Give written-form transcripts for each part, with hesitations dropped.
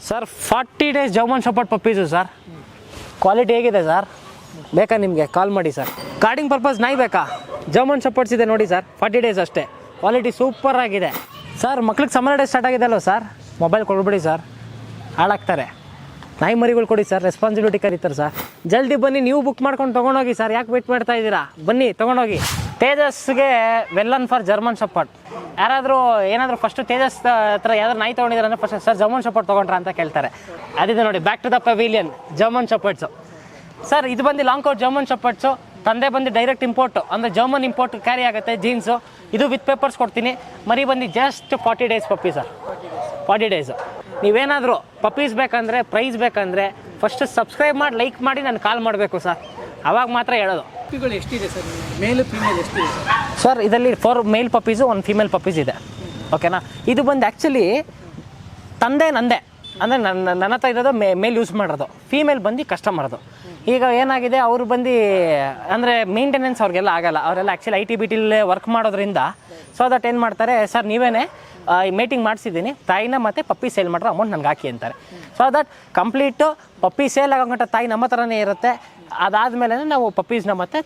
Sir 40 days German shepherd puppies sir. Quality ಹೇಗಿದೆ sir? ಬೇಕಾ ನಿಮಗೆ? ಕಾಲ್ ಮಾಡಿ ಸರ್. ಗಾರ್ಡಿಂಗ್ ಪರ್ಪಸ್ ನಾಯಿ ಬೇಕಾ? ಜರ್ಮನ್ ಶೆಪರ್ಡ್ಸ್ ಇದೆ ನೋಡಿ ಸರ್, 40 ಡೇಸ್ ಅಷ್ಟೇ. ಕ್ವಾಲಿಟಿ ಸೂಪರ್ ಆಗಿದೆ ಸರ್. ಮಕ್ಳಿಗೆ ಸಮ್ಮರ್ ಡೇ ಸ್ಟಾರ್ಟ್ ಆಗಿದೆ ಅಲ್ವ ಸರ್, ಮೊಬೈಲ್ ಕೊಡ್ಬಿಡಿ ಸರ್, ಹಾಳಾಗ್ತಾರೆ. ನಾಯಿ ಮರಿಗಳು ಕೊಡಿ ಸರ್, ರೆಸ್ಪಾನ್ಸಿಬಿಲಿಟಿ ಕರೀತಾರೆ ಸರ್. ಜಲ್ದಿ ಬನ್ನಿ, ನೀವು ಬುಕ್ ಮಾಡ್ಕೊಂಡು ತೊಗೊಂಡೋಗಿ ಸರ್, ಯಾಕೆ ವೇಟ್ ಮಾಡ್ತಾ ಇದ್ದೀರಾ? ಬನ್ನಿ ತೊಗೊಂಡೋಗಿ. ತೇಜಸ್ಗೆ ವೆಲ್ಲನ್ ಫಾರ್ ಜರ್ಮನ್ ಶೆಪರ್ಡ್. ಯಾರಾದರೂ ಏನಾದರೂ ಫಸ್ಟು ತೇಜಸ್ ಹತ್ರ ಯಾವ್ದಾರು ನಾಯಿ ತೊಗೊಂಡಿದ್ದಾರೆ ಅಂದರೆ ಫಸ್ಟ್ ಸರ್ ಜರ್ಮನ್ ಶೆಪರ್ಡ್ ತೊಗೊಂಡ್ರ ಅಂತ ಕೇಳ್ತಾರೆ. ಅದಿದೆ ನೋಡಿ, back to the pavilion German shepherds sir. ಇದು ಬಂದು ಲಾಂಗ್ ಕೋಟ್ ಜರ್ಮನ್ ಶೆಪರ್ಡ್ಸು. ತಂದೆ ಬಂದು ಡೈರೆಕ್ಟ್ ಇಂಪೋರ್ಟು, ಅಂದರೆ ಜರ್ಮನ್ ಇಂಪೋರ್ಟ್ ಕ್ಯಾರಿ ಆಗುತ್ತೆ. ಜೀನ್ಸು ಇದು ವಿತ್ ಪೇಪರ್ಸ್ ಕೊಡ್ತೀನಿ. ಮರಿ ಬಂದು just 40 days puppy sir, 40 days. ನೀವೇನಾದರೂ ಪಪ್ಪೀಸ್ ಬೇಕಂದರೆ, ಪ್ರೈಸ್ ಬೇಕಂದರೆ ಫಸ್ಟ್ ಸಬ್ಸ್ಕ್ರೈಬ್ ಮಾಡಿ, ಲೈಕ್ ಮಾಡಿ, ನಾನು ಕಾಲ್ ಮಾಡಬೇಕು ಸರ್, ಆವಾಗ ಮಾತ್ರ ಹೇಳೋದು. ಪಪ್ಪಿಗಳು ಎಷ್ಟಿದೆ ಸರ್? ಮೇಲ್ ಫೀಮೇಲ್ ಎಷ್ಟಿದೆ ಸರ್? ಇದರಲ್ಲಿ 4 ಮೇಲ್ ಪಪ್ಪೀಸು, 1 ಫೀಮೇಲ್ ಪಪ್ಪೀಸ್ ಇದೆ. ಓಕೆನಾ? ಇದು ಬಂದು ಆ್ಯಕ್ಚುಲಿ ತಂದೆ ನಂದೇ, ಅಂದರೆ ನನ್ನ ಹತ್ರ ಇರೋದು ಮೇಲ್ ಯೂಸ್ ಮಾಡೋದು, ಫೀಮೇಲ್ ಬಂದು ಕಸ್ಟಮರ್ದು. ಈಗ ಏನಾಗಿದೆ, ಅವರು ಬಂದು ಅಂದರೆ ಮೇಂಟೆನೆನ್ಸ್ ಅವ್ರಿಗೆಲ್ಲ ಆಗಲ್ಲ. ಅವರೆಲ್ಲ ಆ್ಯಕ್ಚುಲಿ IT-BTಲೇ ವರ್ಕ್ ಮಾಡೋದ್ರಿಂದ ಸೊ ದಟ್ ಏನು ಮಾಡ್ತಾರೆ, ಸರ್ ನೀವೇ ಮೇಟಿಂಗ್ ಮಾಡಿಸಿದ್ದೀನಿ, ತಾಯಿನ ಮತ್ತು ಪಪ್ಪಿ ಸೇಲ್ ಮಾಡ್ರೆ ಅಮೌಂಟ್ ನನಗೆ ಹಾಕಿ ಅಂತಾರೆ. So that complete puppy sale ಆಗೋಂಗಂಟ ತಾಯಿ ನಮ್ಮ ಹತ್ರನೇ ಇರುತ್ತೆ. ಅದಾದಮೇಲೆ ನಾವು ಪಪ್ಪೀಸ್ನ ಮತ್ತು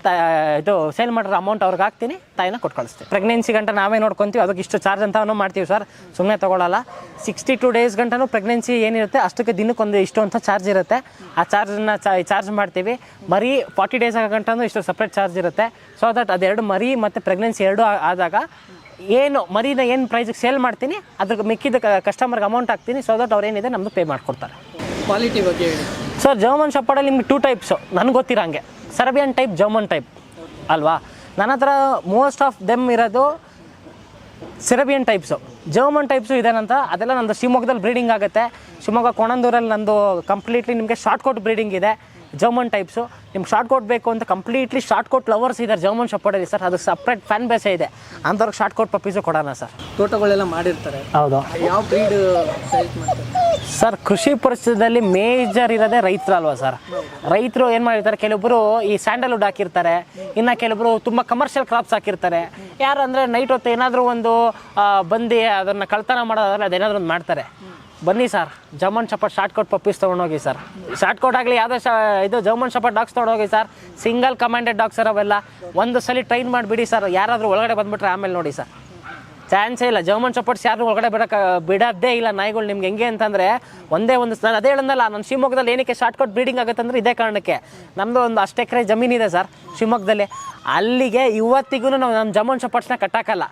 ಇದು ಸೇಲ್ ಮಾಡಿರೋ ಅಮೌಂಟ್ ಅವ್ರಿಗೆ ಹಾಕ್ತೀನಿ, ತಾಯಿನ ಕೊಟ್ಟು ಕಳಿಸ್ತೀವಿ. ಪ್ರೆಗ್ನೆನ್ಸಿ ಗಂಟ ನಾವೇ ನೋಡ್ಕೊತೀವಿ, ಅದಕ್ಕೆ ಇಷ್ಟು ಚಾರ್ಜ್ ಅಂತನೂ ಮಾಡ್ತೀವಿ ಸರ್, ಸುಮ್ಮನೆ ತೊಗೊಳ್ಳಲ್ಲ. 62 ಡೇಸ್ ಗಂಟನೂ ಪ್ರೆಗ್ನೆನ್ಸಿ ಏನಿರುತ್ತೆ ಅಷ್ಟಕ್ಕೆ ದಿನಕ್ಕೊಂದು ಇಷ್ಟು ಅಂತ ಚಾರ್ಜ್ ಇರುತ್ತೆ. ಆ ಚಾರ್ಜನ್ನು ಚಾರ್ಜ್ ಮಾಡ್ತೀವಿ. ಮರಿ 40 ಡೇಸ್ ಆಗೋ ಗಂಟನೂ ಇಷ್ಟು ಸಪ್ರೇಟ್ ಚಾರ್ಜ್ ಇರುತ್ತೆ. ಸೊ ದಟ್ ಅದೆರಡು ಮರಿ ಮತ್ತು ಪ್ರೆಗ್ನೆನ್ಸಿ ಎರಡೂ ಆದಾಗ ಏನು ಮರಿನ ಏನು ಪ್ರೈಸಿಗೆ ಸೇಲ್ ಮಾಡ್ತೀನಿ, ಅದ್ರ ಮಿಕ್ಕಿದ ಕಸ್ಟಮರ್ಗೆ ಅಮೌಂಟ್ ಹಾಕ್ತೀನಿ. ಸೊ ದಟ್ ಅವ್ರು ಏನಿದೆ ನಮ್ಮದು ಪೇ ಮಾಡಿಕೊಡ್ತಾರೆ. ಕ್ವಾಲಿಟಿ ಬಗ್ಗೆ ಹೇಳಿ ಸರ್. ಜರ್ಮನ್ ಶೆಪರ್ಡಲ್ಲಿ ನಿಮ್ಗೆ 2 ಟೈಪ್ಸು ನನಗೆ ಗೊತ್ತಿರೋಂಗೆ, ಸರಬಿಯನ್ ಟೈಪ್, ಜರ್ಮನ್ ಟೈಪ್ ಅಲ್ವಾ. ನನ್ನ ಹತ್ರ ಮೋಸ್ಟ್ ಆಫ್ ದೆಮ್ ಇರೋದು ಸೆರಬಿಯನ್ ಟೈಪ್ಸು. ಜರ್ಮನ್ ಟೈಪ್ಸು ಇದೇನಂತ, ಅದೆಲ್ಲ ನಂದು ಶಿವಮೊಗ್ಗದಲ್ಲಿ ಬ್ರೀಡಿಂಗ್ ಆಗುತ್ತೆ. ಶಿವಮೊಗ್ಗ ಕೋಣಂದೂರಲ್ಲಿ ನಂದು ಕಂಪ್ಲೀಟ್ಲಿ ನಿಮಗೆ ಶಾರ್ಟ್ ಕೋಟ್ ಬ್ರೀಡಿಂಗ್ ಇದೆ. ಜರ್ಮನ್ ಟೈಪ್ಸು ನಿಮ್ಗೆ ಶಾರ್ಟ್ ಕೋಟ್ ಬೇಕು ಅಂತ ಕಂಪ್ಲೀಟ್ಲಿ ಶಾರ್ಟ್ ಕೋಟ್ ಲವರ್ಸ್ ಇದ್ದಾರೆ ಜರ್ಮನ್ ಶೆಪರ್ಡಲ್ಲಿ ಸರ್, ಅದು ಸಪ್ರೇಟ್ ಫ್ಯಾನ್ ಬೇಸೇ ಇದೆ. ಅಂಥವ್ರಿಗೆ ಶಾರ್ಟ್ ಕೋಟ್ ಪಪ್ಪೀಸು ಕೊಡೋಣ ಸರ್. ತೋಟಗಳೆಲ್ಲ ಮಾಡಿರ್ತಾರೆ, ಹೌದು. ಯಾವ ಬ್ರೀಡ್ ಸೆಲೆಕ್ಟ್ ಮಾಡ್ತಾರೆ ಸರ್? ಕೃಷಿ ಪರಿಸರದಲ್ಲಿ ಮೇಜರ್ ಇರೋದೇ ರೈತರು ಅಲ್ವಾ ಸರ್. ರೈತರು ಏನು ಮಾಡಿರ್ತಾರೆ, ಕೆಲವೊಬ್ಬರು ಈ ಸ್ಯಾಂಡಲ್ವುಡ್ ಹಾಕಿರ್ತಾರೆ, ಇನ್ನು ಕೆಲವೊಬ್ಬರು ತುಂಬ ಕಮರ್ಷಿಯಲ್ ಕ್ರಾಪ್ಸ್ ಹಾಕಿರ್ತಾರೆ. ಯಾರು ಅಂದರೆ ನೈಟ್ ಹೊತ್ತು ಏನಾದರೂ ಒಂದು ಬಂದು ಅದನ್ನು ಕಳ್ತನ ಮಾಡೋದಾದ್ರೆ ಅದೇನಾದರೂ ಒಂದು ಮಾಡ್ತಾರೆ. ಬನ್ನಿ sir, German shepherd short coat puppies ತೊಗೊಂಡೋಗಿ ಸರ್. ಶಾರ್ಟ್ ಕೋಟ್ ಆಗಲಿ ಯಾವುದೋ ಇದು ಜರ್ಮನ್ ಶೆಪರ್ಡ್ ಡಾಗ್ಸ್ ತೊಗೊಂಡೋಗಿ sir. Single commanded dogs sir ಅವೆಲ್ಲ. ಒಂದು ಸಲ ಟ್ರೈನ್ ಮಾಡಿಬಿಡಿ ಸರ್, ಯಾರಾದರೂ ಒಳಗಡೆ ಬಂದುಬಿಟ್ರೆ ಆಮೇಲೆ ನೋಡಿ ಸರ್, ಚಾನ್ಸೇ ಇಲ್ಲ. ಜರ್ಮನ್ ಶೆಪರ್ಡ್ಸ್ ಯಾರು ಒಳಗಡೆ ಬಿಡೋದೇ ಇಲ್ಲ ನಾಯಿಗಳು. ನಿಮ್ಗೆ ಹೆಂಗೆ ಅಂತಂದರೆ ಒಂದೇ ಒಂದು ನಾನು ಅದೇ ಹೇಳೋದಲ್ಲ, ನಾನು ಶಿವಮೊಗ್ಗದಲ್ಲಿ ಏನಕ್ಕೆ ಶಾರ್ಟ್ ಕೋಟ್ ಬ್ರೀಡಿಂಗ್ ಆಗುತ್ತೆ ಅಂದರೆ ಇದೇ ಕಾರಣಕ್ಕೆ. ನಮ್ಮದು ಒಂದು 10 ಎಕರೆ ಜಮೀನಿದೆ ಸರ್ ಶಿವಮೊಗ್ಗದಲ್ಲಿ. ಅಲ್ಲಿಗೆ ಇವತ್ತಿಗೂ ನಾವು ನಮ್ಮ ಜರ್ಮನ್ ಶೆಪರ್ಡ್ಸ್ನ ಕಟ್ಟಾಕಲ್ಲ,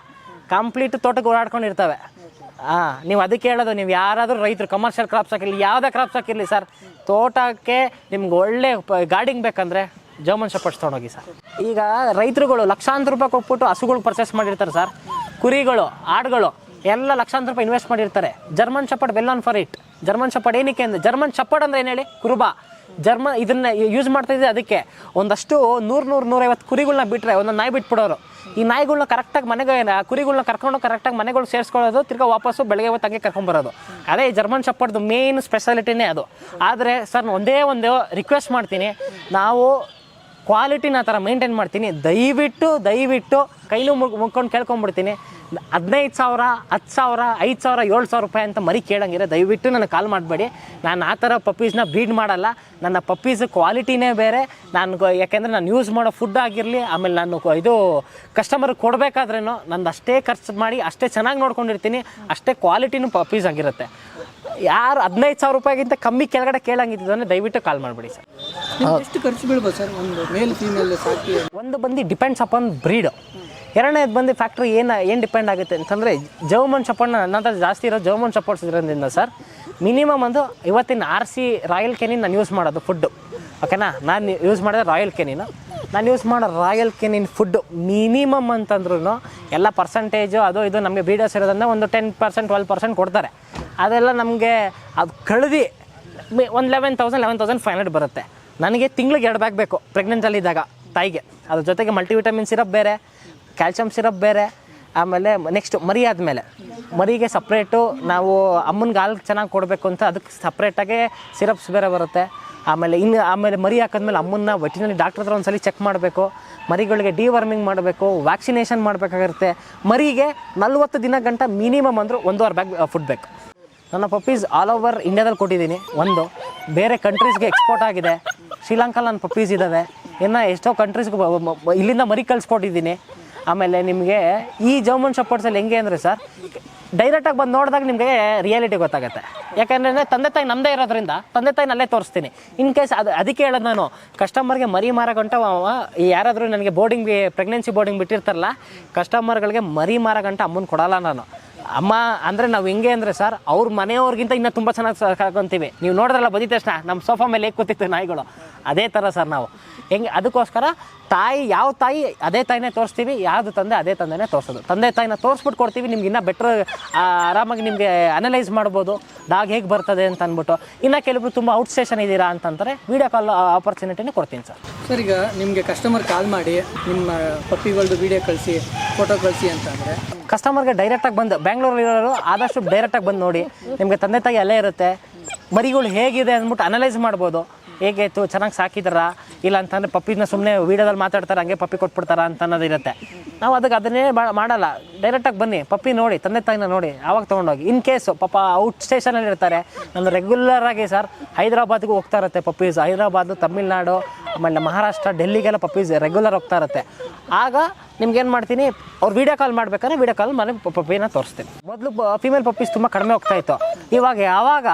ಕಂಪ್ಲೀಟ್ ತೋಟಕ್ಕೆ ಓಡಾಡ್ಕೊಂಡಿರ್ತವೆ. ನೀವು ಅದಕ್ಕೆ ಹೇಳೋದು, ನೀವು ಯಾರಾದರೂ ರೈತರು ಕಮರ್ಷಿಯಲ್ ಕ್ರಾಪ್ಸ್ ಹಾಕಿರಲಿ, ಯಾವುದೇ ಕ್ರಾಪ್ಸ್ ಹಾಕಿರಲಿ ಸರ್, ತೋಟಕ್ಕೆ ನಿಮ್ಗೆ ಒಳ್ಳೆ ಗಾರ್ಡಿಂಗ್ ಬೇಕಂದರೆ ಜರ್ಮನ್ ಶೆಪರ್ಡ್ಸ್ ತೊಗೊಂಡೋಗಿ ಸರ್. ಈಗ ರೈತರುಗಳು ಲಕ್ಷಾಂತರ ರೂಪಾಯಿ ಕೊಟ್ಬಿಟ್ಟು ಹಸುಗಳು ಪರ್ಚೇಸ್ ಮಾಡಿರ್ತಾರೆ ಸರ್. ಕುರಿಗಳು, ಆಡುಗಳು ಎಲ್ಲ ಲಕ್ಷಾಂತರ ರೂಪಾಯಿ ಇನ್ವೆಸ್ಟ್ ಮಾಡಿರ್ತಾರೆ. German shepherd well on for it. German shepherd ಏನಕ್ಕೆ ಅಂದರೆ, ಜರ್ಮನ್ ಶೆಪರ್ಡ್ ಅಂದರೆ ಏನು ಹೇಳಿ, ಕುರುಬ. ಇದನ್ನು ಯೂಸ್ ಮಾಡ್ತಾಯಿದ್ದೆ ಅದಕ್ಕೆ. ಒಂದಷ್ಟು 100-150 ಕುರಿಗಳನ್ನ ಬಿಟ್ಟರೆ ಒಂದೊಂದು ನಾಯಿ ಬಿಟ್ಬಿಡೋರು. ಈ ನಾಯಿಗಳನ್ನ ಕರೆಕ್ಟಾಗಿ ಮನೆಗೆ, ಕುರಿಗಳನ್ನ ಕರ್ಕೊಂಡು ಕರೆಕ್ಟಾಗಿ ಮನೆಗಳು ಸೇರಿಸ್ಕೊಳ್ಳೋದು, ತಿರ್ಗಾ ವಾಪಸ್ಸು ಬೆಳಗ್ಗೆ ಹೊತ್ತು ಹಂಗೆ ಕರ್ಕೊಂಬರೋದು. ಅದೇ ಜರ್ಮನ್ ಶೆಪರ್ಡ್ದು ಮೇನ್ ಸ್ಪೆಷಾಲಿಟಿನೇ ಅದು. ಆದರೆ ಸರ್ ಒಂದೇ ಒಂದು ರಿಕ್ವೆಸ್ಟ್ ಮಾಡ್ತೀನಿ, ನಾವು ಕ್ವಾಲಿಟಿನ ಆ ಥರ ಮೇಂಟೈನ್ ಮಾಡ್ತೀನಿ. ದಯವಿಟ್ಟು ಕೈಲೂ ಮುಗ್ಕೊಂಡು ಕೇಳ್ಕೊಂಬಿಡ್ತೀನಿ, 15,000, 10,000, 5,000, 7,000 ರೂಪಾಯಿ ಅಂತ ಮರಿ ಕೇಳಂಗಿದ್ರೆ ದಯವಿಟ್ಟು ನನಗೆ ಕಾಲ್ ಮಾಡಬೇಡಿ. ನಾನು ಆ ಥರ ಪಪ್ಪೀಸ್ನ ಬ್ರೀಡ್ ಮಾಡಲ್ಲ. ನನ್ನ ಪಪ್ಪೀಸ್ ಕ್ವಾಲಿಟಿನೇ ಬೇರೆ. ಯಾಕೆಂದರೆ ನಾನು ಯೂಸ್ ಮಾಡೋ ಫುಡ್ ಆಗಿರಲಿ, ಆಮೇಲೆ ನಾನು ಇದು ಕಸ್ಟಮರ್ಗೆ ಕೊಡಬೇಕಾದ್ರೂ ನಂದು ಅಷ್ಟೇ ಖರ್ಚು ಮಾಡಿ ಅಷ್ಟೇ ಚೆನ್ನಾಗಿ ನೋಡ್ಕೊಂಡಿರ್ತೀನಿ, ಅಷ್ಟೇ ಕ್ವಾಲಿಟಿನೂ ಪಪ್ಪೀಸ್ ಆಗಿರುತ್ತೆ. ಯಾರು 15,000 ರೂಪಾಯಿಗಿಂತ ಕಮ್ಮಿ ಕೆಳಗಡೆ ಕೇಳಂಗಿದ್ದರೆ ದಯವಿಟ್ಟು ಕಾಲ್ ಮಾಡಿಬಿಡಿ ಸರ್. ಎಷ್ಟು ಖರ್ಚು ಬೀಳ್ಬೋದು ಸರ್ ಒಂದು ಮೇಲ್ ಫೀಮೇಲ್ ಸಾಕಿ? ಒಂದು ಬಂದು ಡಿಪೆಂಡ್ಸ್ ಅಪಾನ್ ಬ್ರೀಡು. ಎರಡನೇದು ಬಂದು ಫ್ಯಾಕ್ಟ್ರಿ ಏನು ಡಿಪೆಂಡ್ ಆಗುತ್ತೆ ಅಂತಂದರೆ, ಜರ್ಮನ್ ಶೆಪರ್ಡ್ನ ನನ್ನ ಹತ್ರ ಜಾಸ್ತಿ ಇರೋ ಜರ್ಮನ್ ಶೆಪರ್ಡ್ಸ್ ಇರೋದ್ರಿಂದ ಸರ್, ಮಿನಿಮಮ್ ಒಂದು ಇವತ್ತಿನ RC ರಾಯಲ್ ಕೆನಿನ್ ನಾನು ಯೂಸ್ ಮಾಡೋದು ಫುಡ್ಡು. ಓಕೆನಾ? ನಾನು ಯೂಸ್ ಮಾಡೋದು ರಾಯಲ್ ಕೆನಿನು. ನಾನು ಯೂಸ್ ಮಾಡೋ ರಾಯಲ್ ಕೆನಿನ್ ಫುಡ್ಡು ಮಿನಿಮಮ್ ಅಂತಂದ್ರೂ ಎಲ್ಲ ಪರ್ಸೆಂಟೇಜು ಅದು ಇದು ನಮಗೆ ಬೀಡರ್ಸ್ ಇರೋದ್ರಿಂದ ಒಂದು 10%, 12% ಕೊಡ್ತಾರೆ. ಅದೆಲ್ಲ ನಮಗೆ ಅದು ಕಳೆದು ಒಂದು 11,500 ಬರುತ್ತೆ. ನನಗೆ ತಿಂಗ್ಳಿಗೆ 2 ಬ್ಯಾಗ್ ಬೇಕು ಪ್ರೆಗ್ನೆಂಟಲ್ಲಿದ್ದಾಗ ತಾಯಿಗೆ. ಅದ್ರ ಜೊತೆಗೆ ಮಲ್ಟಿವಿಟಮಿನ್ ಸಿರಪ್ ಬೇರೆ, ಕ್ಯಾಲ್ಸಿಯಂ ಸಿರಪ್ ಬೇರೆ. ಆಮೇಲೆ ನೆಕ್ಸ್ಟ್ ಮರಿ ಆದಮೇಲೆ ಮರಿಗೆ ಸಪ್ರೇಟು ನಾವು ಅಮ್ಮನಿಗೆ ಹಾಲು ಚೆನ್ನಾಗಿ ಕೊಡಬೇಕು ಅಂತ ಅದಕ್ಕೆ ಸಪ್ರೇಟಾಗೆ ಸಿರಪ್ಸ್ ಬೇರೆ ಬರುತ್ತೆ. ಆಮೇಲೆ ಮರಿ ಹಾಕಿದ್ಮೇಲೆ ಅಮ್ಮನ್ನ ವೆಟರ್ನರಿ ಡಾಕ್ಟರ್ ಹತ್ರ ಒಂದ್ಸಲಿ ಚೆಕ್ ಮಾಡಬೇಕು. ಮರಿಗಳಿಗೆ ಡಿವರ್ಮಿಂಗ್ ಮಾಡಬೇಕು, ವ್ಯಾಕ್ಸಿನೇಷನ್ ಮಾಡಬೇಕಾಗಿರುತ್ತೆ. ಮರಿಗೆ 40 ದಿನ ಗಂಟ ಮಿನಿಮಮ್ ಅಂದರೂ 1.5 ಬ್ಯಾಗ್ ಫುಡ್ ಬೇಕು. ನನ್ನ ಪಪ್ಪೀಸ್ ಆಲ್ ಓವರ್ ಇಂಡಿಯಾದಲ್ಲಿ ಕೊಟ್ಟಿದ್ದೀನಿ. ಒಂದು ಬೇರೆ ಕಂಟ್ರೀಸ್ಗೆ ಎಕ್ಸ್ಪೋರ್ಟ್ ಆಗಿದೆ. ಶ್ರೀಲಂಕಾಲ್ಲಿ ನನ್ನ ಪಪ್ಪೀಸ್ ಇದ್ದಾವೆ. ಇನ್ನು ಎಷ್ಟೋ ಕಂಟ್ರೀಸ್ಗೆ ಇಲ್ಲಿಂದ ಮರಿ ಕಳಿಸ್ಕೊಟ್ಟಿದ್ದೀನಿ. ಆಮೇಲೆ ನಿಮಗೆ ಈ ಜರ್ಮನ್ ಶೆಪರ್ಡ್ಸಲ್ಲಿ ಹೆಂಗೆ ಅಂದರೆ ಸರ್, ಡೈರೆಕ್ಟಾಗಿ ಬಂದು ನೋಡಿದಾಗ ನಿಮಗೆ ರಿಯಾಲಿಟಿ ಗೊತ್ತಾಗುತ್ತೆ. ಯಾಕಂದರೆ ತಂದೆ ತಾಯಿ ನಮ್ಮದೇ ಇರೋದ್ರಿಂದ ತಂದೆ ತಾಯಿ ನಲ್ಲೇ ತೋರಿಸ್ತೀನಿ. ಇನ್ ಕೇಸ್ ಅದಕ್ಕೆ ಹೇಳೋದು ನಾನು, ಕಸ್ಟಮರ್ಗೆ ಮರಿ ಮಾರೋ ಗಂಟ ಯಾರಾದರೂ ನನಗೆ ಬೋರ್ಡಿಂಗ್ ಪ್ರೆಗ್ನೆನ್ಸಿ ಬೋರ್ಡಿಂಗ್ ಬಿಟ್ಟಿರ್ತಾರಲ್ಲ, ಕಸ್ಟಮರ್ಗಳಿಗೆ ಮರಿ ಮಾರೋ ಗಂಟ ಅಮ್ಮನ ಕೊಡಲ್ಲ ನಾನು. ಅಮ್ಮ ಅಂದರೆ ನಾವು ಹೆಂಗೆ ಅಂದರೆ ಸರ್, ಅವ್ರ ಮನೆಯವ್ರಿಗಿಂತ ಇನ್ನೂ ತುಂಬ ಚೆನ್ನಾಗಿ ಸಾಕೊಂತೀವಿ. ನೀವು ನೋಡಿದ್ರಲ್ಲ ಬಂದಿದ್ದ ತಕ್ಷಣ ನಮ್ಮ ಸೋಫಾ ಮೇಲೆ ಹೇಗೆ ಕೂತಿತ್ತು ನಾಯಿಗಳು, ಅದೇ ಥರ ಸರ್ ನಾವು. ಹೆಂಗೆ ಅದಕ್ಕೋಸ್ಕರ ತಾಯಿ ಯಾವ ತಾಯಿ ಅದೇ ತಾಯಿನೇ ತೋರಿಸ್ತೀವಿ, ಯಾವುದು ತಂದೆ ಅದೇ ತಂದೆನೇ ತೋರಿಸೋದು. ತಂದೆ ತಾಯಿನ ತೋರಿಸ್ಬಿಟ್ಟು ಕೊಡ್ತೀವಿ, ನಿಮ್ಗೆ ಇನ್ನೂ ಬೆಟ್ರ್ ಆರಾಮಾಗಿ ನಿಮಗೆ ಅನಲೈಸ್ ಮಾಡ್ಬೋದು ಡಾಗ್ ಹೇಗೆ ಬರ್ತದೆ ಅಂತ ಅಂದ್ಬಿಟ್ಟು. ಇನ್ನು ಕೆಲವರು ತುಂಬ ಔಟ್ ಸ್ಟೇಷನ್ ಇದ್ದೀರಾ ಅಂತಂದರೆ ವೀಡಿಯೋ ಕಾಲ್ ಆಪರ್ಚುನಿಟಿನೇ ಕೊಡ್ತೀನಿ ಸರ್. ಸರ್, ಈಗ ನಿಮಗೆ ಕಸ್ಟಮರ್ ಕಾಲ್ ಮಾಡಿ ನಿಮ್ಮ ಪಪ್ಪಿಗಳದ್ದು ವೀಡಿಯೋ ಕಳಿಸಿ, ಫೋಟೋ ಕಳಿಸಿ ಅಂತಂದರೆ ಕಸ್ಟಮರ್ಗೆ ಡೈರೆಕ್ಟಾಗಿ ಬಂದು ಬ್ಯಾಂಗ್ಳೂರಲ್ಲಿರೋರು ಆದಷ್ಟು ಡೈರೆಕ್ಟಾಗಿ ಬಂದು ನೋಡಿ, ನಿಮಗೆ ತಂದೆ ತಾಯಿ ಅಲ್ಲೇ ಇರುತ್ತೆ, ಮರಿಗಳು ಹೇಗಿದೆ ಅಂದ್ಬಿಟ್ಟು ಅನಲೈಸ್ ಮಾಡ್ಬೋದು. ಹೇಗೆ ಚೆನ್ನಾಗಿ ಸಾಕಿದಾರಾ ಇಲ್ಲ ಅಂತಂದರೆ ಪಪ್ಪಿನ ಸುಮ್ಮನೆ ವೀಡಿಯೋದಲ್ಲಿ ಮಾತಾಡ್ತಾರೆ ಹಂಗೆ ಪಪ್ಪಿ ಕೊಟ್ಬಿಡ್ತಾರಾ ಅಂತ ಅನ್ನೋದಿರುತ್ತೆ. ನಾವು ಅದನ್ನೇ ಮಾಡಲ್ಲ. ಡೈರೆಕ್ಟಾಗಿ ಬನ್ನಿ, ಪಪ್ಪಿ ನೋಡಿ, ತಂದೆ ತಾಯಿನ ನೋಡಿ, ಆವಾಗ ತೊಗೊಂಡೋಗಿ. ಇನ್ ಕೇಸು ಪಾಪ ಔಟ್ ಸ್ಟೇಷನಲ್ಲಿ ಇರ್ತಾರೆ, ನಾನು ರೆಗ್ಯುಲರಾಗಿ ಸರ್ ಹೈದ್ರಾಬಾದ್ಗೂ ಹೋಗ್ತಾ ಇರುತ್ತೆ ಪಪ್ಪೀಸ್. ಹೈದ್ರಾಬಾದು, ತಮಿಳ್ನಾಡು, ಆಮೇಲೆ ಮಹಾರಾಷ್ಟ್ರ, ಡೆಲ್ಲಿಗೆಲ್ಲ ಪಪ್ಪೀಸ್ ರೆಗ್ಯುಲರ್ ಹೋಗ್ತಾ ಇರುತ್ತೆ. ಆಗ ನಿಮ್ಗೇನು ಮಾಡ್ತೀನಿ, ಅವ್ರು ವೀಡಿಯೋ ಕಾಲ್ ಮಾಡ್ಬೇಕಾದ್ರೆ ವೀಡಿಯೋ ಕಾಲ್ ಮಾಡಿ ಪಪ್ಪಿನ ತೋರಿಸ್ತೀನಿ. ಮೊದಲು ಫೀಮೇಲ್ ಪಪ್ಪೀಸ್ ತುಂಬ ಕಡಿಮೆ ಹೋಗ್ತಾಯಿತ್ತು. ಇವಾಗ ಯಾವಾಗ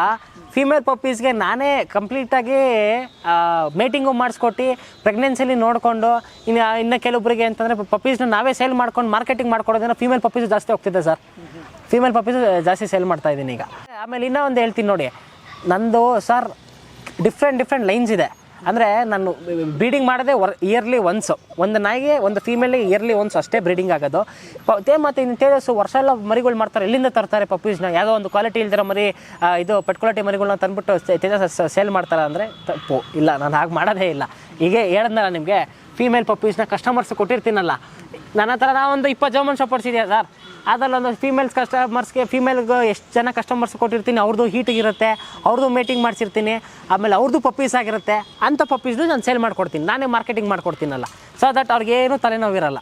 ಫೀಮೇಲ್ ಪಪ್ಪೀಸ್ಗೆ ನಾನೇ ಕಂಪ್ಲೀಟಾಗಿ ಮೇಟಿಂಗು ಮಾಡಿಸ್ಕೊಟ್ಟು ಪ್ರೆಗ್ನೆನ್ಸಿಲಿ ನೋಡಿಕೊಂಡು ಇನ್ನು ಕೆಲವೊಬ್ಬರಿಗೆ ಅಂತಂದರೆ ಪಪ್ಪೀಸ್ನ ನಾವೇ ಸೇಲ್ ಮಾಡ್ಕೊಂಡು ಮಾರ್ಕೆಟಿಂಗ್ ಮಾಡ್ಕೊಡೋದನ್ನ ಫೀಮೇಲ್ ಪಪ್ಪೀಸ್ ಜಾಸ್ತಿ ಹೋಗ್ತಿದೆ ಸರ್. ಫೀಮೇಲ್ ಪಪ್ಪೀಸ್ ಜಾಸ್ತಿ ಸೇಲ್ ಮಾಡ್ತಾಯಿದ್ದೀನಿ ಈಗ. ಆಮೇಲೆ ಇನ್ನೂ ಒಂದು ಹೇಳ್ತೀನಿ ನೋಡಿ, ನಂದು ಸರ್ ಡಿಫ್ರೆಂಟ್ ಲೈನ್ಸ್ ಇದೆ. ಅಂದರೆ ನಾನು ಬ್ರೀಡಿಂಗ್ ಮಾಡೋದೇ ಇಯರ್ಲಿ ಒನ್ಸು. ಒಂದು ನಾಯಿಗೆ ಒಂದು ಫೀಮೇಲಿಗೆ ಇಯರ್ಲಿ ಒನ್ಸ್ ಅಷ್ಟೇ ಬ್ರೀಡಿಂಗ್ ಆಗೋದು. ಮತ್ತು ಇನ್ನು ತೇಜಸ್ಸು ವರ್ಷ ಎಲ್ಲ ಮರಿಗಳು ಮಾಡ್ತಾರೆ, ಎಲ್ಲಿಂದ ತರ್ತಾರೆ ಪಪ್ಪೀಸ್ನ? ಯಾವುದೋ ಒಂದು ಕ್ವಾಲಿಟಿ ಇಲ್ದಿರೋ ಮರಿ, ಇದು ಪೆಟ್ ಕ್ವಾಲಿಟಿ ಮರಿಗಳನ್ನ ತಂದುಬಿಟ್ಟು ತೇಜಸ್ ಸೇಲ್ ಮಾಡ್ತಾರೆ ಅಂದರೆ ತಪ್ಪು. ಇಲ್ಲ, ನಾನು ಹಾಗೆ ಮಾಡೋದೇ ಇಲ್ಲ. ಹೀಗೆ ಹೇಳಿದ್ನಲ್ಲ ನಿಮಗೆ, ಫೀಮೇಲ್ ಪಪ್ಪೀಸ್ನ ಕಸ್ಟಮರ್ಸ್ ಕೊಟ್ಟಿರ್ತೀನಲ್ಲ, ನನ್ನ ಹತ್ರ ನಾವೊಂದು 20 ಜರ್ಮನ್ ಶೆಪರ್ಡ್ಸ್ ಇದೆಯಾ ಸರ್, ಅದರಲ್ಲಿ ಒಂದು ಫೀಮೇಲ್ಸ್ ಕಸ್ಟಮರ್ಸ್ಗೆ ಫೀಮೇಲ್ಗೆ ಎಷ್ಟು ಜನ ಕಸ್ಟಮರ್ಸ್ ಕೊಟ್ಟಿರ್ತೀನಿ, ಅವ್ರದ್ದು ಹೀಟಿಗಿರುತ್ತೆ, ಅವ್ರದ್ದು ಮೇಟಿಂಗ್ ಮಾಡಿಸಿರ್ತೀನಿ, ಆಮೇಲೆ ಅವ್ರದ್ದು ಪಪ್ಪೀಸ್ ಆಗಿರುತ್ತೆ. ಅಂಥ ಪಪ್ಪೀಸ್ದು ನಾನು ಸೇಲ್ ಮಾಡ್ಕೊಡ್ತೀನಿ, ನಾನೇ ಮಾರ್ಕೆಟಿಂಗ್ ಮಾಡ್ಕೊಡ್ತೀನಲ್ಲ, ಸೊ ದಟ್ ಅವ್ರಿಗೇನು ತಲೆನೋವಿರಲ್ಲ.